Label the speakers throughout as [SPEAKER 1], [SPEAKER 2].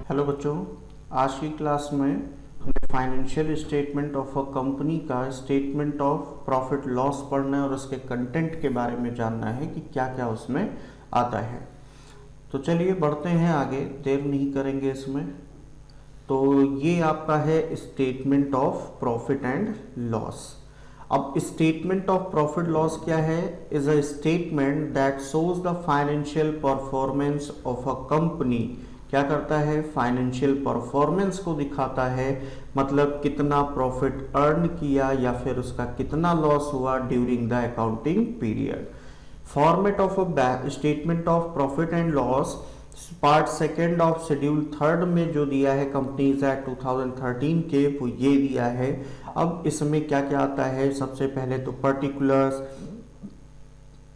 [SPEAKER 1] Hello बच्चों, आज की क्लास में हमें financial statement of a company का स्टेटमेंट ऑफ प्रॉफिट लॉस पढ़ना है और उसके कंटेंट के बारे में जानना है कि क्या क्या उसमें आता है। तो चलिए बढ़ते हैं आगे, देर नहीं करेंगे इसमें। तो ये आपका है statement of profit and loss. अब स्टेटमेंट ऑफ प्रॉफिट लॉस क्या है? Is a statement that shows the financial performance of a company. क्या करता है? फाइनेंशियल परफॉर्मेंस को दिखाता है, मतलब कितना प्रॉफिट अर्न किया या फिर उसका कितना लॉस हुआ during the accounting period. Format of a statement of profit and loss, part second of schedule third में जो दिया है कंपनीज एक्ट 2013 के, वो ये दिया है। अब इसमें क्या क्या आता है? सबसे पहले तो particulars,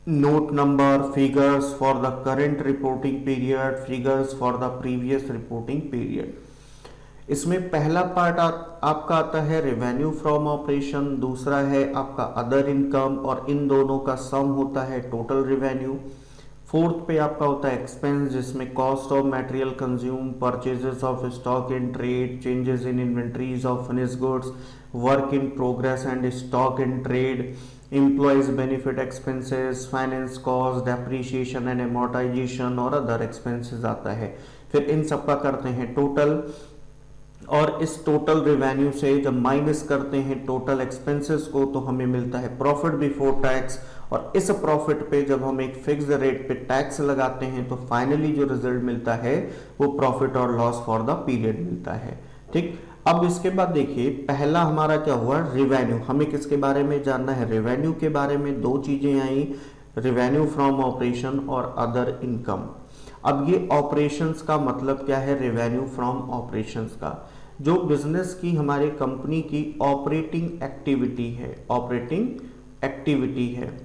[SPEAKER 1] note number, figures for the current reporting period, figures for the previous reporting period. इसमें पहला पार्ट आपका आता है रेवेन्यू फ्रॉम ऑपरेशन, दूसरा है आपका अदर इनकम, और इन दोनों का सम होता है टोटल रेवेन्यू। फोर्थ पे आपका होता है एक्सपेंस, जिसमें cost of material consume, purchases of stock in trade, changes in inventories of finished goods, work in progress and stock in trade, employees benefit expenses, finance cost, depreciation and amortisation और other expenses आता है। फिर इन सबका करते हैं total, और इस total revenue से जब माइनस करते हैं टोटल एक्सपेंसेस को तो हमें मिलता है प्रॉफिट बिफोर टैक्स, और इस प्रॉफिट पे जब हम एक फिक्स्ड रेट पे टैक्स लगाते हैं तो फाइनली जो रिजल्ट मिलता है वो प्रॉफिट और लॉस फॉर द पीरियड मिलता है। ठीक, अब इसके बाद देखिए पहला हमारा क्या हुआ? रेवेन्यू। हमें किसके बारे में जानना है? रेवेन्यू के बारे में। दो चीजें आई, रेवेन्यू फ्रॉम ऑपरेशन और अदर इनकम। अब ये ऑपरेशंस का मतलब क्या है? रेवेन्यू फ्रॉम ऑपरेशंस का जो बिजनेस की हमारे कंपनी की ऑपरेटिंग एक्टिविटी है, ऑपरेटिंग एक्टिविटी है।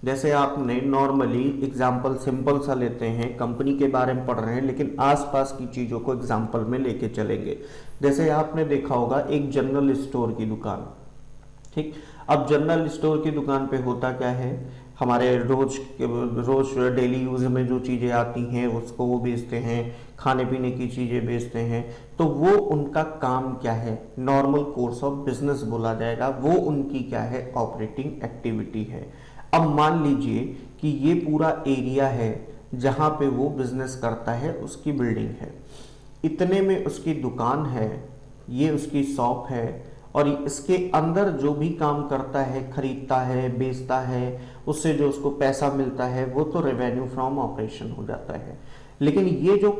[SPEAKER 1] जैसे आपने नॉर्मली एग्जाम्पल सिंपल सा लेते हैं, कंपनी के बारे में पढ़ रहे हैं लेकिन आसपास की चीजों को एग्जाम्पल में लेके चलेंगे। जैसे आपने देखा होगा एक जनरल स्टोर की दुकान। ठीक, अब जनरल स्टोर की दुकान पे होता क्या है? हमारे रोज डेली यूज में जो चीजें आती हैं उसको वो बेचते हैं, खाने पीने की चीजें बेचते हैं। तो वो उनका काम क्या है? नॉर्मल कोर्स ऑफ बिजनेस बोला जाएगा। वो उनकी क्या है? ऑपरेटिंग एक्टिविटी है। अब मान लीजिए कि ये पूरा एरिया है जहां पे वो बिजनेस करता है, उसकी बिल्डिंग है, इतने में उसकी दुकान है, ये उसकी शॉप है, और इसके अंदर जो भी काम करता है, खरीदता है, बेचता है, उससे जो उसको पैसा मिलता है वो तो रेवेन्यू फ्रॉम ऑपरेशन हो जाता है। लेकिन ये जो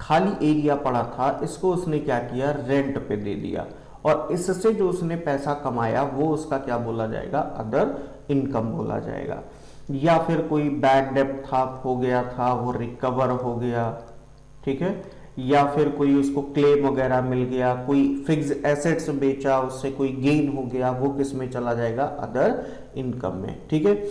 [SPEAKER 1] खाली एरिया पड़ा था इसको उसने क्या किया? रेंट पे दे दिया, और इससे जो उसने पैसा कमाया वो उसका क्या बोला जाएगा? अदर इनकम बोला जाएगा। या फिर कोई बैड डेब्ट था, हो गया था, वो रिकवर हो गया, ठीक है, या फिर कोई उसको क्लेम वगैरह मिल गया, कोई फिक्स एसेट्स बेचा, उससे कोई गेन हो गया, वो किस में चला जाएगा? अदर इनकम में। ठीक है,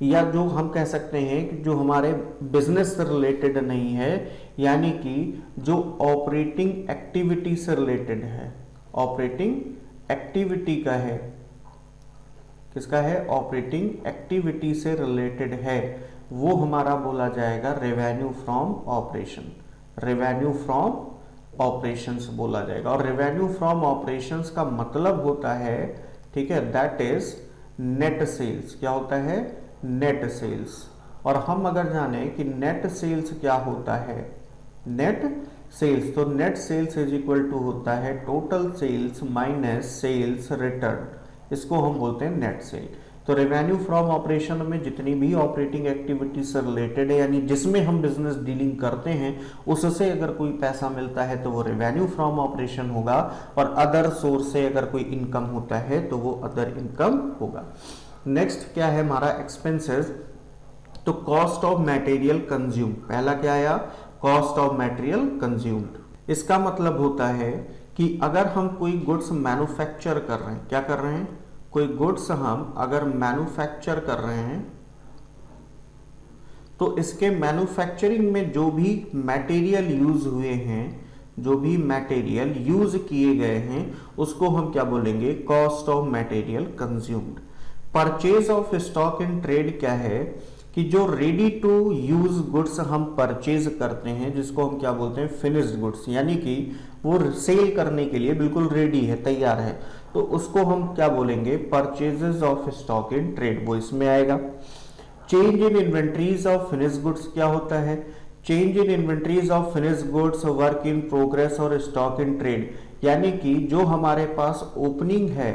[SPEAKER 1] या जो हम कह सकते हैं कि जो हमारे बिजनेस से रिलेटेड नहीं है, यानी कि जो ऑपरेटिंग एक्टिविटी से रिलेटेड है, ऑपरेटिंग एक्टिविटी का है, किसका है? ऑपरेटिंग एक्टिविटी से रिलेटेड है, वो हमारा बोला जाएगा revenue from operation. Revenue from operations बोला जाएगा। और रेवेन्यू फ्रॉम ऑपरेशंस का मतलब होता है, ठीक है, दैट इज नेट सेल्स। क्या होता है? Net sales. और हम अगर जाने कि नेट सेल्स क्या होता है, नेट सेल्स, तो net sales is equal to होता है total sales minus sales return, इसको हम बोलते हैं नेट सेल। तो रेवेन्यू फ्रॉम ऑपरेशन में जितनी भी ऑपरेटिंग एक्टिविटी से रिलेटेड है, यानी जिसमें हम बिजनेस डीलिंग करते हैं, उससे अगर कोई पैसा मिलता है तो वो रेवेन्यू फ्रॉम ऑपरेशन होगा, और अदर सोर्स से अगर कोई इनकम होता है तो वो अदर इनकम होगा। नेक्स्ट क्या है हमारा? एक्सपेंसेस। तो कॉस्ट ऑफ मटेरियल कंज्यूम, पहला क्या आया? Cost of material consumed. इसका मतलब होता है कि अगर हम कोई गुड्स मैन्युफैक्चर कर रहे हैं, क्या कर रहे हैं? कोई गुड्स हम अगर मैन्युफैक्चर कर रहे हैं तो इसके मैन्युफैक्चरिंग में जो भी मटेरियल यूज हुए हैं, जो भी मटेरियल यूज किए गए हैं, उसको हम क्या बोलेंगे? Cost of material consumed. Purchase of stock in trade क्या है? कि जो रेडी टू यूज गुड्स हम परचेज करते हैं, जिसको हम क्या बोलते हैं, फिनिश्ड गुड्स, यानी कि वो सेल करने के लिए बिल्कुल रेडी है, तैयार है, तो उसको हम क्या बोलेंगे, purchases of stock in trade, वो इसमें आएगा। Change in inventories of finished goods क्या होता है, change in inventories of finished goods, work in progress और स्टॉक इन ट्रेड, यानी कि जो हमारे पास ओपनिंग है,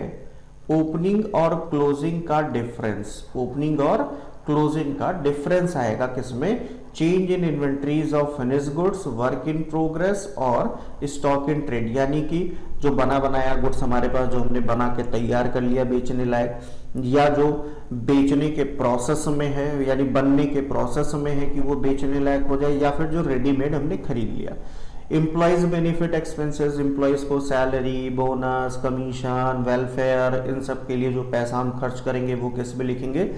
[SPEAKER 1] ओपनिंग और क्लोजिंग का डिफरेंस, ओपनिंग और क्लोजिंग का डिफरेंस आएगा किसमें, change in inventories of finished goods, work in progress और स्टॉक इन ट्रेड, यानी कि जो बना बनाया गुड्स हमारे पास, जो हमने बना के तैयार कर लिया बेचने लायक, या जो बेचने के प्रोसेस में है, यानी बनने के प्रोसेस में है कि वो बेचने लायक हो जाए, या फिर जो रेडीमेड हमने खरीद लिया। एम्प्लॉयज बेनिफिट एक्सपेंसेस, एम्प्लॉयज को सैलरी, बोनस, कमीशन, वेलफेयर, इन सब के लिए जो पैसा हम खर्च करेंगे वो किस में लिखेंगे,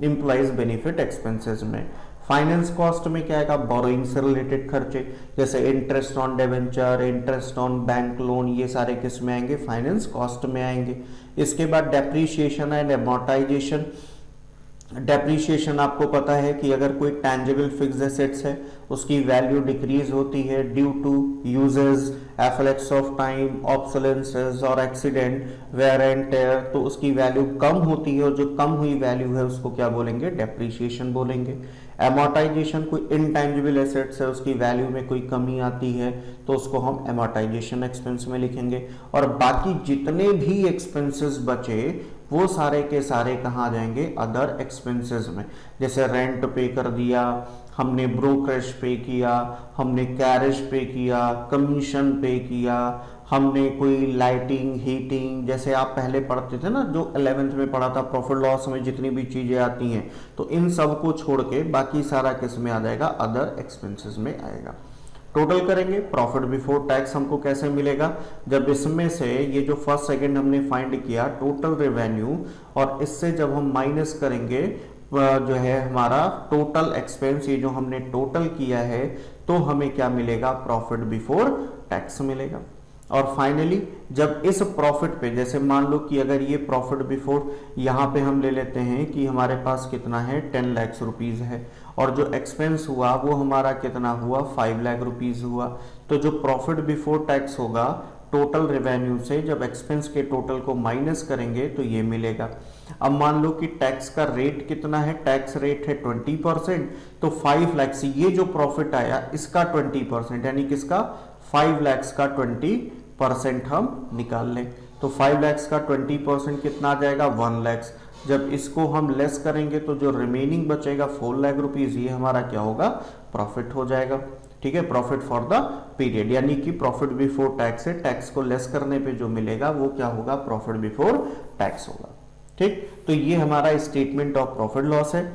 [SPEAKER 1] एम्प्लॉयज बेनिफिट एक्सपेंसेस में। फाइनेंस कॉस्ट में क्या आएगा, बोरोइंग से रिलेटेड खर्चे, जैसे interest on debenture, interest on bank loan, ये सारे किस में आएंगे, फाइनेंस कॉस्ट में आएंगे। इसके बाद डेप्रीशिएशन एंड एमोर्टाइजेशन। डेप्रीशिएशन आपको पता है कि अगर कोई टैंजिबल फिक्स्ड एसेट्स है उसकी वैल्यू डिक्रीज होती है due to uses, effects of time, obsolescence और एक्सीडेंट, वेयर एंड टेयर, तो उसकी वैल्यू कम होती है, और जो कम हुई वैल्यू है उसको क्या बोलेंगे, डेप्रीशिएशन बोलेंगे। एमोर्टाइजेशन, कोई इनटैंजिबल एसेट्स है उसकी वैल्यू में कोई कमी आती है तो उसको हम एमोर्टाइजेशन एक्सपेंस में लिखेंगे। और बाकी जितने भी एक्सपेंसेस बचे वो सारे के सारे कहाँ जाएंगे, अदर एक्सपेंसेस में। जैसे रेंट पे कर दिया हमने, ब्रोकरेज पे किया हमने, कैरेज पे किया, कमीशन पे किया हमने, कोई लाइटिंग, हीटिंग, जैसे आप पहले पढ़ते थे ना, जो 11th में पढ़ा था प्रॉफिट लॉस में जितनी भी चीजें आती हैं, तो इन सब को छोड़ के बाकी सारा किस में आ जाएगा, अदर एक्सपेंसेस में आएगा। टोटल करेंगे, प्रॉफिट बिफोर टैक्स हमको कैसे मिलेगा, जब इसमें से ये जो फर्स्ट सेकंड हमने फाइंड किया टोटल रेवेन्यू, और इससे जब हम माइनस करेंगे जो है हमारा टोटल एक्सपेंस, ये जो हमने टोटल किया है, तो हमें क्या मिलेगा, प्रॉफिट बिफोर टैक्स मिलेगा। और फाइनली जब इस प्रॉफिट पे, जैसे मान लो कि अगर ये प्रॉफिट बिफोर यहाँ पे हम ले लेते हैं कि हमारे पास कितना है, 10 लाख रुपीज है, और जो एक्सपेंस हुआ वो हमारा कितना हुआ, 5 लाख रुपीज हुआ, तो जो प्रॉफिट बिफोर टैक्स होगा टोटल रेवेन्यू से जब एक्सपेंस के टोटल को माइनस करेंगे तो ये मिलेगा। अब मान लो कि टैक्स का रेट कितना है, टैक्स रेट है 20%, तो 5 लाख से ये जो प्रॉफिट आया इसका 20%, यानी किसका, 5 लाख का 20% हम निकाल लें, तो 5 लाख का 20% कितना आ जाएगा, 1 लाख। जब इसको हम लेस करेंगे तो जो रिमेनिंग बचेगा 4 लाख रुपीज, ये हमारा क्या होगा, प्रॉफिट हो जाएगा। ठीक है, प्रॉफिट फॉर द पीरियड, यानी कि प्रॉफिट बिफोर टैक्स है, टैक्स को लेस करने पे जो मिलेगा वो क्या होगा, प्रॉफिट बिफोर टैक्स होगा। ठीक, तो ये हमारा स्टेटमेंट ऑफ प्रॉफिट लॉस है।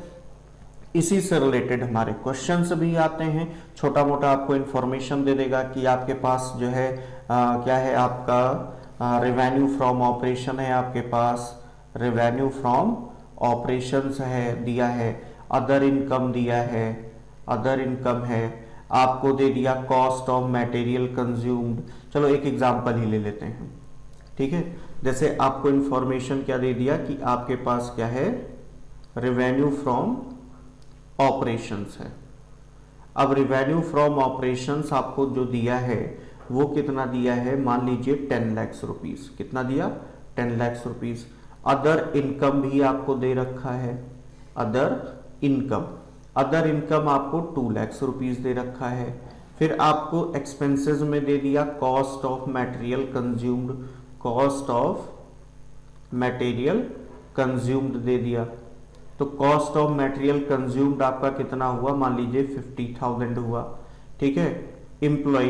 [SPEAKER 1] इसी से रिलेटेड हमारे क्वेश्चंस भी आते हैं, छोटा मोटा आपको इंफॉर्मेशन दे देगा कि आपके पास जो है क्या है, आपका रेवेन्यू फ्रॉम ऑपरेशन है, आपके पास रेवेन्यू फ्रॉम ऑपरेशंस है दिया है, अदर इनकम दिया है, अदर इनकम है, आपको दे दिया कॉस्ट ऑफ मटेरियल कंज्यूम्ड। चलो एक एग्जांपल ही ले लेते हैं, ठीक है। जैसे आपको इंफॉर्मेशन क्या दे दिया कि आपके पास क्या है, रेवेन्यू फ्रॉम ऑपरेशंस है। अब रेवेन्यू फ्रॉम ऑपरेशंस आपको जो दिया है वो कितना दिया है, मान लीजिए 10 लाख रुपीज, कितना दिया, 10 लाख रुपीज। अदर इनकम भी आपको दे रखा है, अदर इनकम, अदर इनकम आपको 2 लाख रुपीज दे रखा है। फिर आपको एक्सपेंसेस में दे दिया cost of material consumed, cost of material consumed दे दिया, तो कॉस्ट ऑफ मटेरियल कंज्यूम्ड आपका कितना हुआ, मान लीजिए 50,000 हुआ। ठीक है, एम्प्लॉय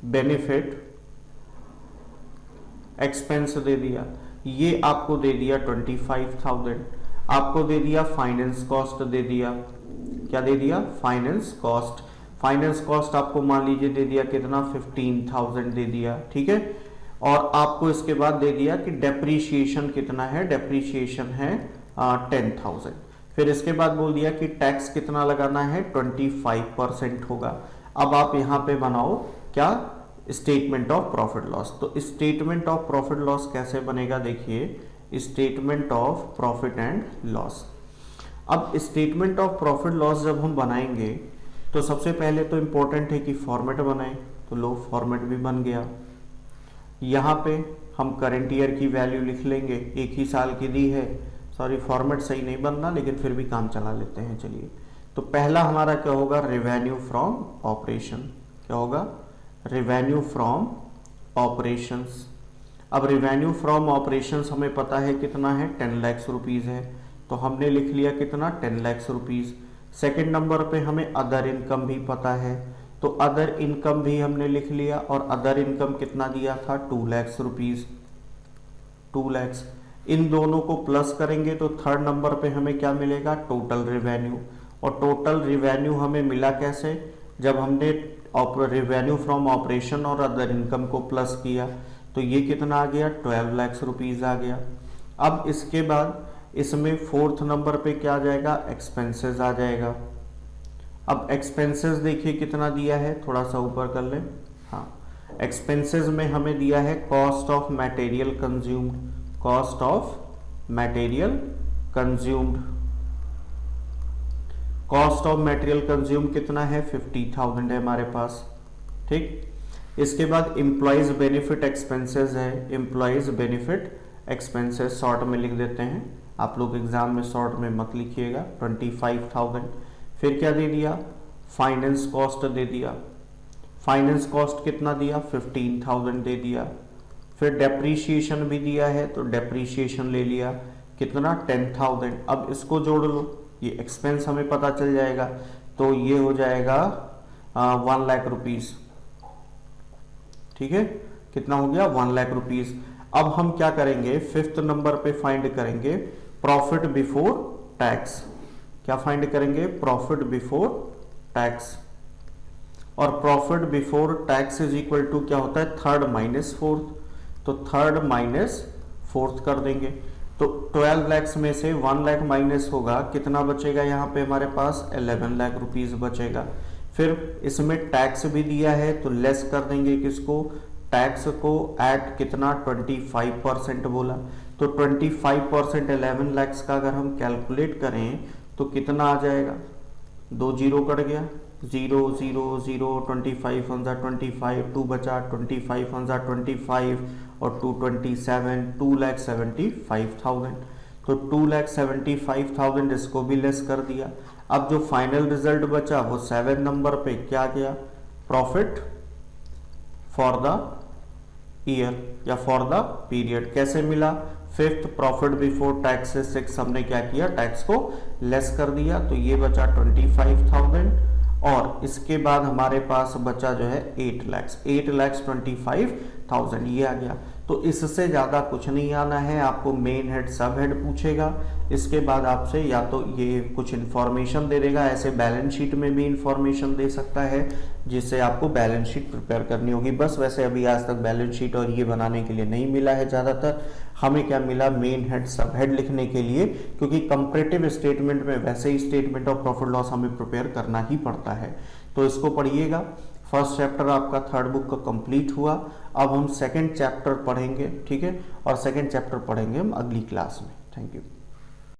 [SPEAKER 1] बेनिफिट एक्सपेंस दे दिया, ये आपको दे दिया 25,000। आपको दे दिया फाइनेंस कॉस्ट दे दिया, क्या दे दिया, फाइनेंस कॉस्ट। फाइनेंस कॉस्ट आपको मान लीजिए दे दिया कितना, 15,000 दे दिया। ठीक है, और आपको इसके बाद दे दिया कि डेप्रीशिएशन कितना है, डेप्रीशिएशन है 10,000। फिर इसके बाद बोल दिया कि टैक्स कितना लगाना है, 25% होगा। अब आप यहां पे बनाओ क्या, स्टेटमेंट ऑफ प्रॉफिट लॉस। तो स्टेटमेंट ऑफ प्रॉफिट लॉस कैसे बनेगा, देखिए statement of profit and loss. अब स्टेटमेंट ऑफ प्रॉफिट लॉस जब हम बनाएंगे तो सबसे पहले तो इम्पोर्टेंट है कि फॉर्मेट बनाएं, तो लो फॉर्मेट भी बन गया। यहाँ पे हम करंट ईयर की वैल्यू लिख लेंगे, एक ही साल की दी है, सॉरी फॉर्मेट सही नहीं बनना लेकिन फिर भी काम चला लेते हैं। चलिए, तो पहला हमारा क्या होगा, रेवेन्यू फ्रॉम ऑपरेशन। क्या होगा, रेवेन्यू फ्रॉम ऑपरेशंस। अब रेवेन्यू फ्रॉम ऑपरेशंस हमें पता है कितना है, 10 लाख रुपीज़ है, तो हमने लिख लिया कितना, 10 लाख रुपीज़। सेकेंड नंबर पे हमें अदर इनकम भी पता है, तो अदर इनकम भी हमने लिख लिया, और अदर इनकम कितना दिया था, 2 लाख रुपीज़, 2 लाख। इन दोनों को प्लस करेंगे तो थर्ड नंबर पे हमें क्या मिलेगा, टोटल रेवेन्यू। और टोटल रेवेन्यू हमें मिला कैसे, जब हमने रेवेन्यू फ्रॉम ऑपरेशन और अदर इनकम को प्लस किया, तो ये कितना आ गया, 12 लाख रुपीज़ आ गया। अब इसके बाद इसमें फोर्थ नंबर पे क्या आ जाएगा, एक्सपेंसेस आ जाएगा। अब एक्सपेंसेस देखिए कितना दिया है, थोड़ा सा ऊपर कर लें। हाँ, एक्सपेंसेस में हमें दिया है cost of material consumed, cost of material consumed. Cost of material consume कितना है, 50,000 है हमारे पास। ठीक, इसके बाद एम्प्लॉयज बेनिफिट एक्सपेंसेस है, एम्प्लॉयज बेनिफिट एक्सपेंसेस शॉर्ट में लिख देते हैं, आप लोग एग्जाम में शॉर्ट में मत लिखिएगा, 25,000। फिर क्या दे दिया, फाइनेंस कॉस्ट दे दिया, फाइनेंस कॉस्ट कितना दिया, 15,000 दे दिया। फिर डेप्रीशिएशन भी दिया है, तो डेप्रीशिएशन ले लिया, कितना, 10,000। अब इसको जोड़ लो, ये एक्सपेंस हमें पता चल जाएगा, तो ये हो जाएगा 1 लाख रुपीज़। ठीक है, कितना हो गया, 1 लाख रुपीज़। अब हम क्या करेंगे, फिफ्थ नंबर पे फाइंड करेंगे प्रॉफिट बिफोर टैक्स। क्या फाइंड करेंगे, प्रॉफिट बिफोर टैक्स। और profit before tax is equal to क्या होता है, थर्ड माइनस फोर्थ, तो थर्ड माइनस फोर्थ कर देंगे। तो 12 लाख में से 1 लाख माइनस होगा, कितना बचेगा यहाँ पे हमारे पास, 11 लाख रुपीज़ बचेगा। फिर इसमें टैक्स भी दिया है, तो लेस कर देंगे किसको, टैक्स को, एट कितना, 25% बोला, तो 25% 11 लाख का अगर हम कैलकुलेट करें तो कितना आ जाएगा, 2 जीरो कट गया, 0 0 0, 25 × 25, 2 बचा, 25 × 25 और 2 27, 2,75,000। तो 2,75,000 इसको भी लेस कर दिया। अब जो फाइनल रिजल्ट बचा वो 7 नंबर पे क्या गया, प्रॉफिट फॉर द ईयर या फॉर द पीरियड। कैसे मिला, फिफ्थ प्रॉफिट बिफोर टैक्स से 6 हमने क्या किया, टैक्स को लेस कर दिया, तो ये बचा 25,000। और इसके बाद हमारे पास बचा जो है 8 लाख, 8,25,000 ये आ गया। तो इससे ज़्यादा कुछ नहीं आना है, आपको मेन हेड सब हेड पूछेगा, इसके बाद आपसे या तो ये कुछ इन्फॉर्मेशन दे देगा, ऐसे बैलेंस शीट में भी इन्फॉर्मेशन दे सकता है जिससे आपको बैलेंस शीट प्रिपेयर करनी होगी। बस वैसे अभी आज तक बैलेंस शीट और ये बनाने के लिए नहीं मिला है, ज़्यादातर हमें क्या मिला, मेन हेड सब हेड लिखने के लिए, क्योंकि कंपैरेटिव स्टेटमेंट में वैसे ही स्टेटमेंट ऑफ प्रॉफिट लॉस हमें प्रिपेयर करना ही पड़ता है। तो इसको पढ़िएगा। फर्स्ट चैप्टर आपका थर्ड बुक का कंप्लीट हुआ। अब हम सेकंड चैप्टर पढ़ेंगे, ठीक है, और सेकंड चैप्टर पढ़ेंगे हम अगली क्लास में। Thank you.